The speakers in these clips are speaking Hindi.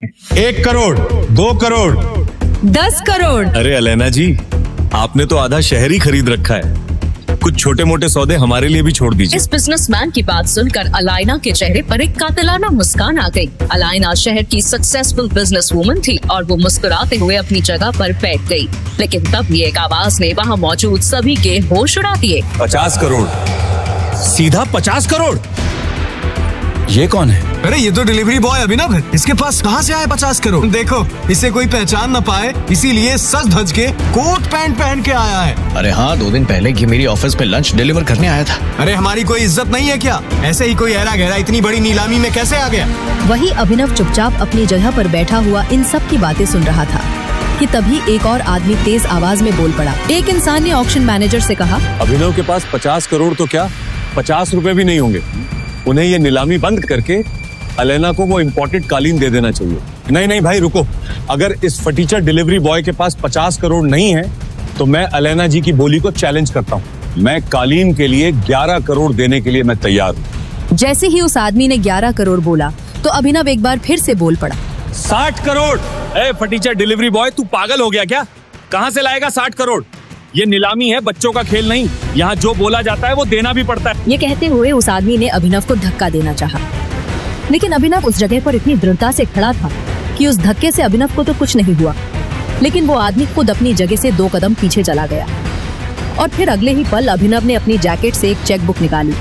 1 करोड़, 2 करोड़, 10 करोड़। अरे अलेना जी, आपने तो आधा शहर ही खरीद रखा है। कुछ छोटे मोटे सौदे हमारे लिए भी छोड़ दीजिए। इस बिजनेसमैन की बात सुनकर अलाइना के चेहरे पर एक कातिलाना मुस्कान आ गई। अलाइना शहर की सक्सेसफुल बिजनेस वूमन थी और वो मुस्कुराते हुए अपनी जगह पर बैठ गई। लेकिन तब ये एक आवाज ने वहाँ मौजूद सभी के होश उड़ा दिए। 50 करोड़, सीधा 50 करोड़। ये कौन है? अरे ये तो डिलीवरी बॉय अभिनव है। इसके पास कहाँ से आए 50 करोड़? देखो, इसे कोई पहचान न पाए इसीलिए सज धज के कोट पैंट पहन के आया है। अरे हाँ, 2 दिन पहले ये मेरी ऑफिस पे लंच डिलीवर करने आया था। अरे हमारी कोई इज्जत नहीं है क्या? ऐसे ही कोई ऐरा गहरा इतनी बड़ी नीलामी में कैसे आ गया? वही अभिनव चुपचाप अपनी जगह पर बैठा हुआ इन सब की बातें सुन रहा था कि तभी एक और आदमी तेज आवाज में बोल पड़ा। एक इंसान ने ऑक्शन मैनेजर से कहा, अभिनव के पास 50 करोड़ तो क्या 50 रुपए भी नहीं होंगे। उन्हें ये नीलामी बंद करके अलेना को वो इम्पोर्टेड कालीन दे देना चाहिए। नहीं भाई रुको, अगर इस फटीचर डिलीवरी बॉय के पास 50 करोड़ नहीं है तो मैं अलेना जी की बोली को चैलेंज करता हूँ। मैं कालीन के लिए 11 करोड़ देने के लिए मैं तैयार हूँ। जैसे ही उस आदमी ने 11 करोड़ बोला तो अभिनव एक बार फिर से बोल पड़ा, 60 करोड़। ए फटीचर डिलीवरी बॉय, तू पागल हो गया क्या? कहाँ से लाएगा 60 करोड़? ये नीलामी है, बच्चों का खेल नहीं। यहाँ जो बोला जाता है वो देना भी पड़ता है। ये कहते हुए उस आदमी ने अभिनव को धक्का देना चाहा, लेकिन अभिनव उस जगह पर इतनी दृढ़ता से खड़ा था कि उस धक्के से अभिनव को तो कुछ नहीं हुआ। लेकिन वो आदमी खुद अपनी जगह से 2 कदम पीछे चला गया और फिर अगले ही पल अभिनव ने अपनी जैकेट से एक चेक बुक निकाली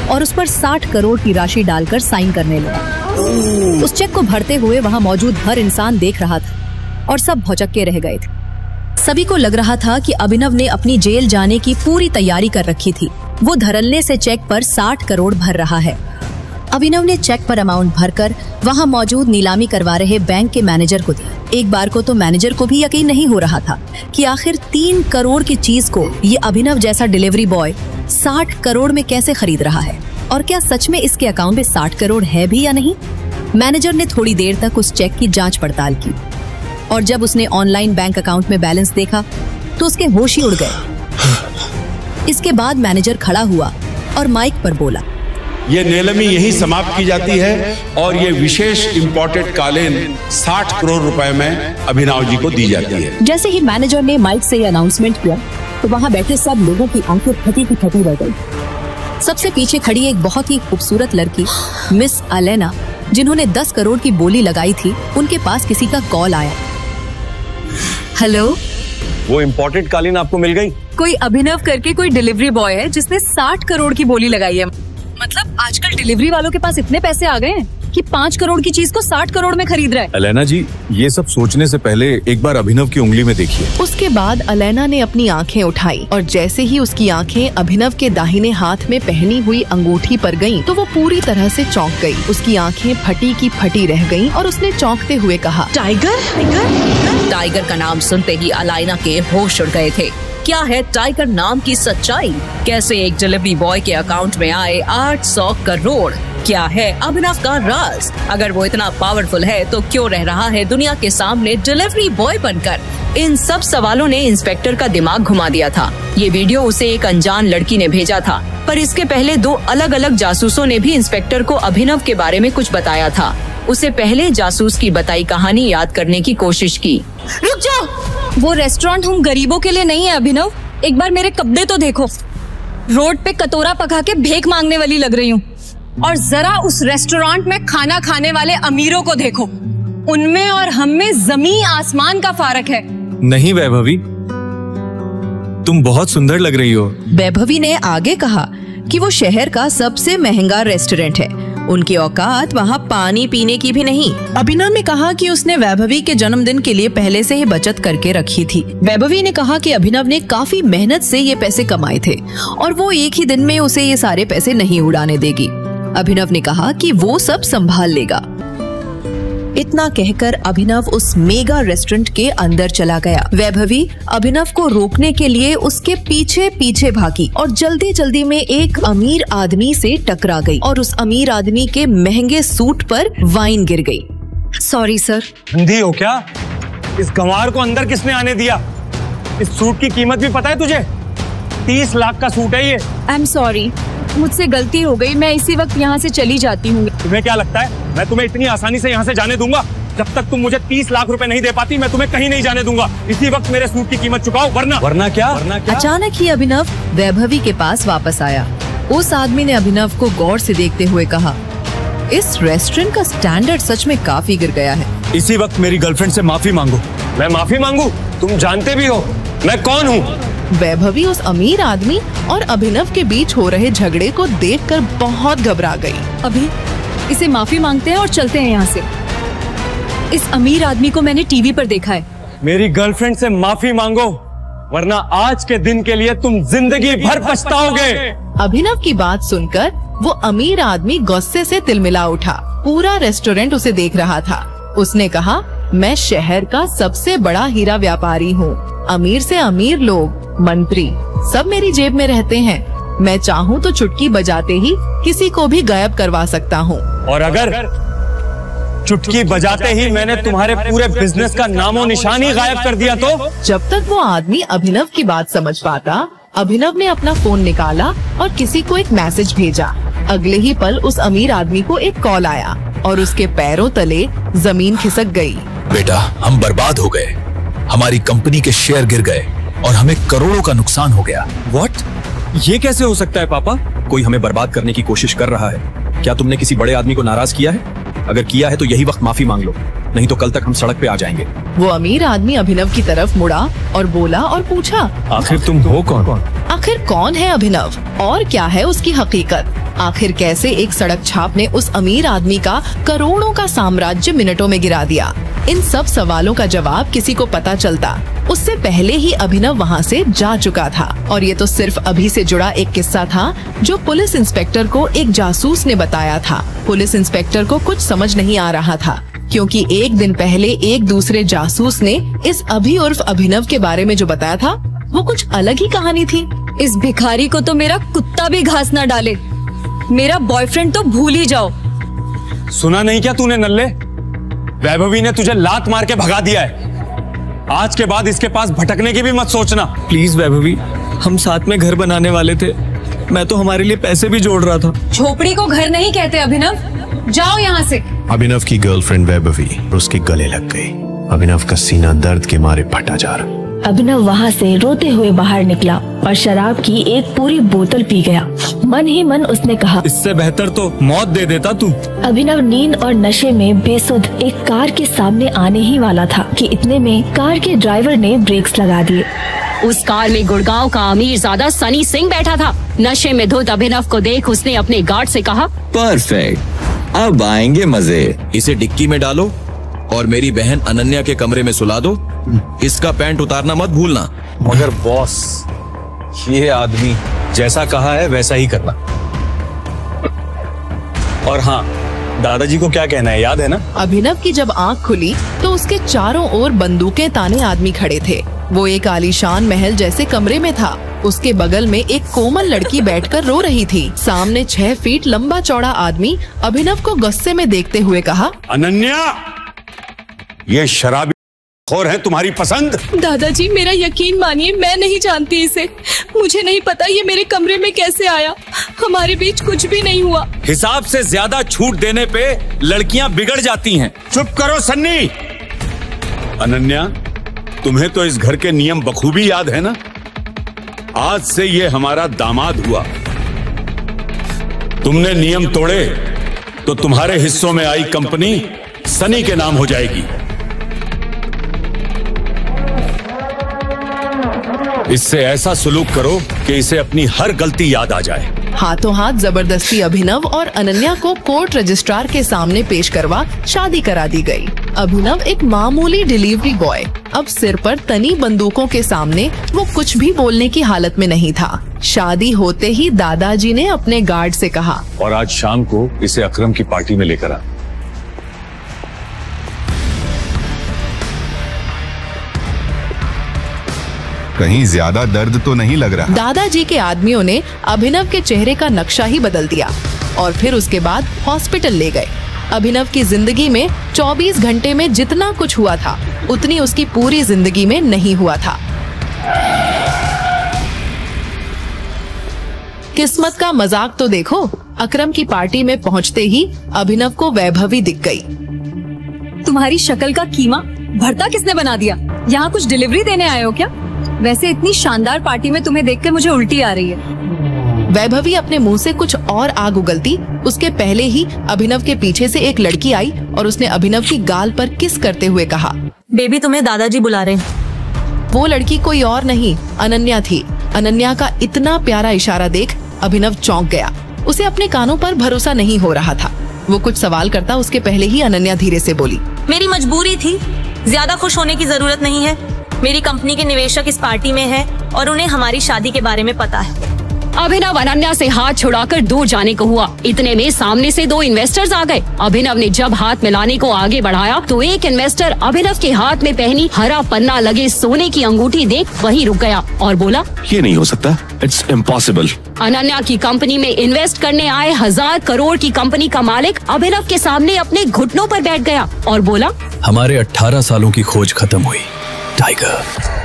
और उस पर 60 करोड़ की राशि डालकर साइन करने लगा। उस चेक को भरते हुए वहाँ मौजूद हर इंसान देख रहा था और सब भौचक्के रह गए थे। सभी को लग रहा था कि अभिनव ने अपनी जेल जाने की पूरी तैयारी कर रखी थी। वो धड़ल्ले से चेक पर 60 करोड़ भर रहा है। अभिनव ने चेक पर अमाउंट भरकर वहां मौजूद नीलामी करवा रहे बैंक के मैनेजर को दिया। एक बार को तो मैनेजर को भी यकीन नहीं हो रहा था कि आखिर 3 करोड़ की चीज को ये अभिनव जैसा डिलीवरी बॉय 60 करोड़ में कैसे खरीद रहा है और क्या सच में इसके अकाउंट में 60 करोड़ है भी या नहीं। मैनेजर ने थोड़ी देर तक उस चेक की जाँच पड़ताल की और जब उसने ऑनलाइन बैंक अकाउंट में बैलेंस देखा तो उसके होश ही उड़ गए। इसके बाद मैनेजर खड़ा हुआ और माइक पर बोला, ये नीलामी यही समाप्त की जाती है और ये विशेष इम्पोर्टेड कालीन 60 करोड़ रुपए में अभिनव जी को दी जाती है। जैसे ही मैनेजर ने माइक से ये अनाउंसमेंट किया तो वहाँ बैठे सब लोगों की आंखें फटी की फटी रह गई। सबसे पीछे खड़ी एक बहुत ही खूबसूरत लड़की मिस अलेना, जिन्होंने 10 करोड़ की बोली लगाई थी, उनके पास किसी का कॉल आया। हेलो, वो इम्पोर्टेड कालीन आपको मिल गई? कोई अभिनव करके कोई डिलीवरी बॉय है जिसने 60 करोड़ की बोली लगाई है। मतलब आजकल डिलीवरी वालों के पास इतने पैसे आ गए हैं कि 5 करोड़ की चीज को 60 करोड़ में खरीद रहा है। अलेना जी, ये सब सोचने से पहले एक बार अभिनव की उंगली में देखिए। उसके बाद अलेना ने अपनी आंखें उठाई और जैसे ही उसकी आंखें अभिनव के दाहिने हाथ में पहनी हुई अंगूठी पर गईं, तो वो पूरी तरह से चौंक गई। उसकी आंखें फटी की फटी रह गईं और उसने चौंकते हुए कहा, टाइगर। टाइगर का नाम सुनते ही अलाइना के होश उड़ गए थे। क्या है टाइगर नाम की सच्चाई? कैसे एक डिलीवरी बॉय के अकाउंट में आए 800 करोड़? क्या है अभिनव का राज? अगर वो इतना पावरफुल है तो क्यों रह रहा है दुनिया के सामने डिलीवरी बॉय बनकर? इन सब सवालों ने इंस्पेक्टर का दिमाग घुमा दिया था। ये वीडियो उसे एक अनजान लड़की ने भेजा था, पर इसके पहले 2 अलग अलग जासूसों ने भी इंस्पेक्टर को अभिनव के बारे में कुछ बताया था। उसे पहले जासूस की बताई कहानी याद करने की कोशिश की। रुक जाओ, वो रेस्टोरेंट हम गरीबों के लिए नहीं है अभिनव। एक बार मेरे कपड़े तो देखो, रोड पे कटोरा पका के भीख मांगने वाली लग रही हूँ। और जरा उस रेस्टोरेंट में खाना खाने वाले अमीरों को देखो, उनमें और हम में जमीन आसमान का फर्क है। नहीं वैभवी, तुम बहुत सुंदर लग रही हो। वैभवी ने आगे कहा कि वो शहर का सबसे महंगा रेस्टोरेंट है, उनकी औकात वहाँ पानी पीने की भी नहीं। अभिनव ने कहा कि उसने वैभवी के जन्मदिन के लिए पहले से ही बचत करके रखी थी। वैभवी ने कहा कि अभिनव ने काफी मेहनत से ये पैसे कमाए थे और वो एक ही दिन में उसे ये सारे पैसे नहीं उड़ाने देगी। अभिनव ने कहा कि वो सब संभाल लेगा। इतना कहकर अभिनव उस मेगा रेस्टोरेंट के अंदर चला गया। वैभवी अभिनव को रोकने के लिए उसके पीछे पीछे भागी और जल्दी जल्दी में एक अमीर आदमी से टकरा गई और उस अमीर आदमी के महंगे सूट पर वाइन गिर गई। Sorry sir. अंधी हो क्या? इस गंवार को अंदर किसने आने दिया? इस सूट की कीमत भी पता है तुझे? 30 लाख का सूट है ये। आई एम सॉरी, मुझसे गलती हो गई, मैं इसी वक्त यहाँ से चली जाती हूँ। तुम्हें क्या लगता है मैं तुम्हें इतनी आसानी से यहाँ से जाने दूंगा? जब तक तुम मुझे 30 लाख रुपए नहीं दे पाती मैं तुम्हें कहीं नहीं जाने दूंगा। इसी वक्त मेरे सूट की कीमत चुकाओ वरना क्या? अचानक ही अभिनव वैभवी के पास वापस आया। उस आदमी ने अभिनव को गौर से देखते हुए कहा, इस रेस्टोरेंट का स्टैंडर्ड सच में काफी गिर गया है। इसी वक्त मेरी गर्लफ्रेंड से माफी मांगो। मैं माफी मांगू? तुम जानते भी हो मैं कौन हूँ। वैभवी उस अमीर आदमी और अभिनव के बीच हो रहे झगड़े को देखकर बहुत घबरा गई। अभी इसे माफी मांगते हैं और चलते हैं यहाँ से। इस अमीर आदमी को मैंने टीवी पर देखा है। मेरी गर्लफ्रेंड से माफी मांगो वरना आज के दिन के लिए तुम जिंदगी भर पछताओगे। अभिनव की बात सुनकर वो अमीर आदमी गुस्से से तिलमिला उठा। पूरा रेस्टोरेंट उसे देख रहा था। उसने कहा, मैं शहर का सबसे बड़ा हीरा व्यापारी हूँ। अमीर से अमीर लोग, मंत्री सब मेरी जेब में रहते हैं। मैं चाहूँ तो चुटकी बजाते ही किसी को भी गायब करवा सकता हूँ। और अगर चुटकी बजाते ही मैंने तुम्हारे पूरे बिजनेस का नामो निशान ही गायब कर दिया तो? जब तक वो आदमी अभिनव की बात समझ पाता, अभिनव ने अपना फोन निकाला और किसी को एक मैसेज भेजा। अगले ही पल उस अमीर आदमी को एक कॉल आया और उसके पैरों तले जमीन खिसक गई। बेटा, हम बर्बाद हो गए। हमारी कंपनी के शेयर गिर गए और हमें करोड़ों का नुकसान हो गया। व्हाट? ये कैसे हो सकता है पापा? कोई हमें बर्बाद करने की कोशिश कर रहा है। क्या तुमने किसी बड़े आदमी को नाराज किया है? अगर किया है तो यही वक्त माफी मांग लो, नहीं तो कल तक हम सड़क पे आ जाएंगे। वो अमीर आदमी अभिनव की तरफ मुड़ा और बोला और पूछा, आखिर तुम हो कौन? आखिर कौन है अभिनव और क्या है उसकी हकीकत? आखिर कैसे एक सड़क छाप ने उस अमीर आदमी का करोड़ों का साम्राज्य मिनटों में गिरा दिया? इन सब सवालों का जवाब किसी को पता चलता उससे पहले ही अभिनव वहाँ से जा चुका था। और ये तो सिर्फ अभी से जुड़ा एक किस्सा था जो पुलिस इंस्पेक्टर को एक जासूस ने बताया था। पुलिस इंस्पेक्टर को कुछ समझ नहीं आ रहा था क्योंकि एक दिन पहले एक दूसरे जासूस ने इस अभी उर्फ अभिनव के बारे में जो बताया था वो कुछ अलग ही कहानी थी। इस भिखारी को तो मेरा कुत्ता भी घास न डाले। मेरा बॉयफ्रेंड तो भूल ही जाओ। सुना नहीं क्या तूने नल्ले? वैभवी ने तुझे लात मार के भगा दिया है। आज के बाद इसके पास भटकने की भी मत सोचना। प्लीज वैभवी, हम साथ में घर बनाने वाले थे। मैं तो हमारे लिए पैसे भी जोड़ रहा था। झोपड़ी को घर नहीं कहते अभिनव, जाओ यहाँ से। अभिनव की गर्लफ्रेंड वैभवी उसके गले लग गई। अभिनव का सीना दर्द के मारे फटा जा रहा। अभिनव वहाँ से रोते हुए बाहर निकला और शराब की एक पूरी बोतल पी गया। मन ही मन उसने कहा, इससे बेहतर तो मौत दे देता तू। अभिनव नींद और नशे में बेसुध एक कार के सामने आने ही वाला था कि इतने में कार के ड्राइवर ने ब्रेक्स लगा दिए। उस कार में गुड़गांव का अमीरजादा सनी सिंह बैठा था। नशे में धुत अभिनव को देख उसने अपने गार्ड से कहा, परफेक्ट, अब आएंगे मजे। इसे डिक्की में डालो और मेरी बहन अनन्या के कमरे में सुला दो। इसका पैंट उतारना मत भूलना। मगर बॉस, ये आदमी जैसा कहा है वैसा ही करना। और हाँ, दादाजी को क्या कहना है याद है ना? अभिनव की जब आंख खुली तो उसके चारों ओर बंदूकें ताने आदमी खड़े थे। वो एक आलीशान महल जैसे कमरे में था। उसके बगल में एक कोमल लड़की बैठकर रो रही थी। सामने 6 फीट लंबा चौड़ा आदमी अभिनव को गुस्से में देखते हुए कहा, अनन्या, ये शराबी खोर है तुम्हारी पसंद? दादाजी मेरा यकीन मानिए, मैं नहीं जानती इसे। मुझे नहीं पता ये मेरे कमरे में कैसे आया। हमारे बीच कुछ भी नहीं हुआ। हिसाब से ज्यादा छूट देने पे लड़कियां बिगड़ जाती हैं। चुप करो सन्नी। अनन्या, तुम्हें तो इस घर के नियम बखूबी याद है ना? आज से ये हमारा दामाद हुआ। तुमने नियम तोड़े तो तुम्हारे हिस्सों में आई कंपनी सनी के नाम हो जाएगी। इससे ऐसा सुलूक करो कि इसे अपनी हर गलती याद आ जाए। हाथों हाथ जबरदस्ती अभिनव और अनन्या को कोर्ट रजिस्ट्रार के सामने पेश करवा शादी करा दी गई। अभिनव एक मामूली डिलीवरी बॉय, अब सिर पर तनी बंदूकों के सामने वो कुछ भी बोलने की हालत में नहीं था। शादी होते ही दादाजी ने अपने गार्ड से कहा, और आज शाम को इसे अकरम की पार्टी में लेकर आ। कहीं ज्यादा दर्द तो नहीं लग रहा? दादाजी के आदमियों ने अभिनव के चेहरे का नक्शा ही बदल दिया और फिर उसके बाद हॉस्पिटल ले गए। अभिनव की जिंदगी में 24 घंटे में जितना कुछ हुआ था उतनी उसकी पूरी जिंदगी में नहीं हुआ था। किस्मत का मजाक तो देखो, अकरम की पार्टी में पहुंचते ही अभिनव को वैभवी दिख गई। तुम्हारी शक्ल का कीमा भरता किसने बना दिया? यहाँ कुछ डिलीवरी देने आए हो क्या? वैसे इतनी शानदार पार्टी में तुम्हें देखकर मुझे उल्टी आ रही है। वैभवी अपने मुंह से कुछ और आग उगलती उसके पहले ही अभिनव के पीछे से एक लड़की आई और उसने अभिनव की गाल पर किस करते हुए कहा, बेबी तुम्हें दादाजी बुला रहे हैं। वो लड़की कोई और नहीं अनन्या थी। अनन्या का इतना प्यारा इशारा देख अभिनव चौंक गया। उसे अपने कानों पर भरोसा नहीं हो रहा था। वो कुछ सवाल करता उसके पहले ही अनन्या धीरे से बोली, मेरी मजबूरी थी, ज्यादा खुश होने की जरूरत नहीं है। मेरी कंपनी के निवेशक इस पार्टी में है और उन्हें हमारी शादी के बारे में पता है। अभिनव अनन्या से हाथ छुड़ाकर दूर जाने को हुआ। इतने में सामने से 2 इन्वेस्टर्स आ गए। अभिनव ने जब हाथ मिलाने को आगे बढ़ाया तो एक इन्वेस्टर अभिनव के हाथ में पहनी हरा पन्ना लगे सोने की अंगूठी देख वहीं रुक गया और बोला, ये नहीं हो सकता, इट्स इम्पॉसिबल। अनन्या की कंपनी में इन्वेस्ट करने आए 1000 करोड़ की कंपनी का मालिक अभिनव के सामने अपने घुटनों पर बैठ गया और बोला, हमारे 18 सालों की खोज खत्म हुई, टाइगर।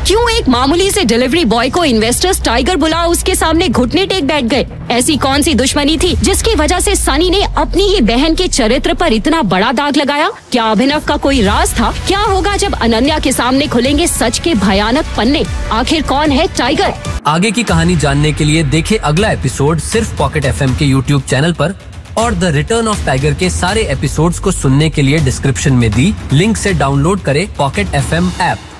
क्यों एक मामूली से डिलीवरी बॉय को इन्वेस्टर्स टाइगर बुला उसके सामने घुटने टेक बैठ गए? ऐसी कौन सी दुश्मनी थी जिसकी वजह से सनी ने अपनी ही बहन के चरित्र पर इतना बड़ा दाग लगाया? क्या अभिनव का कोई राज था? क्या होगा जब अनन्या के सामने खुलेंगे सच के भयानक पन्ने? आखिर कौन है टाइगर? आगे की कहानी जानने के लिए देखें अगला एपिसोड सिर्फ पॉकेट FM के YouTube चैनल पर, और द रिटर्न ऑफ टाइगर के सारे एपिसोड्स को सुनने के लिए डिस्क्रिप्शन में दी लिंक से डाउनलोड करें पॉकेट FM ऐप।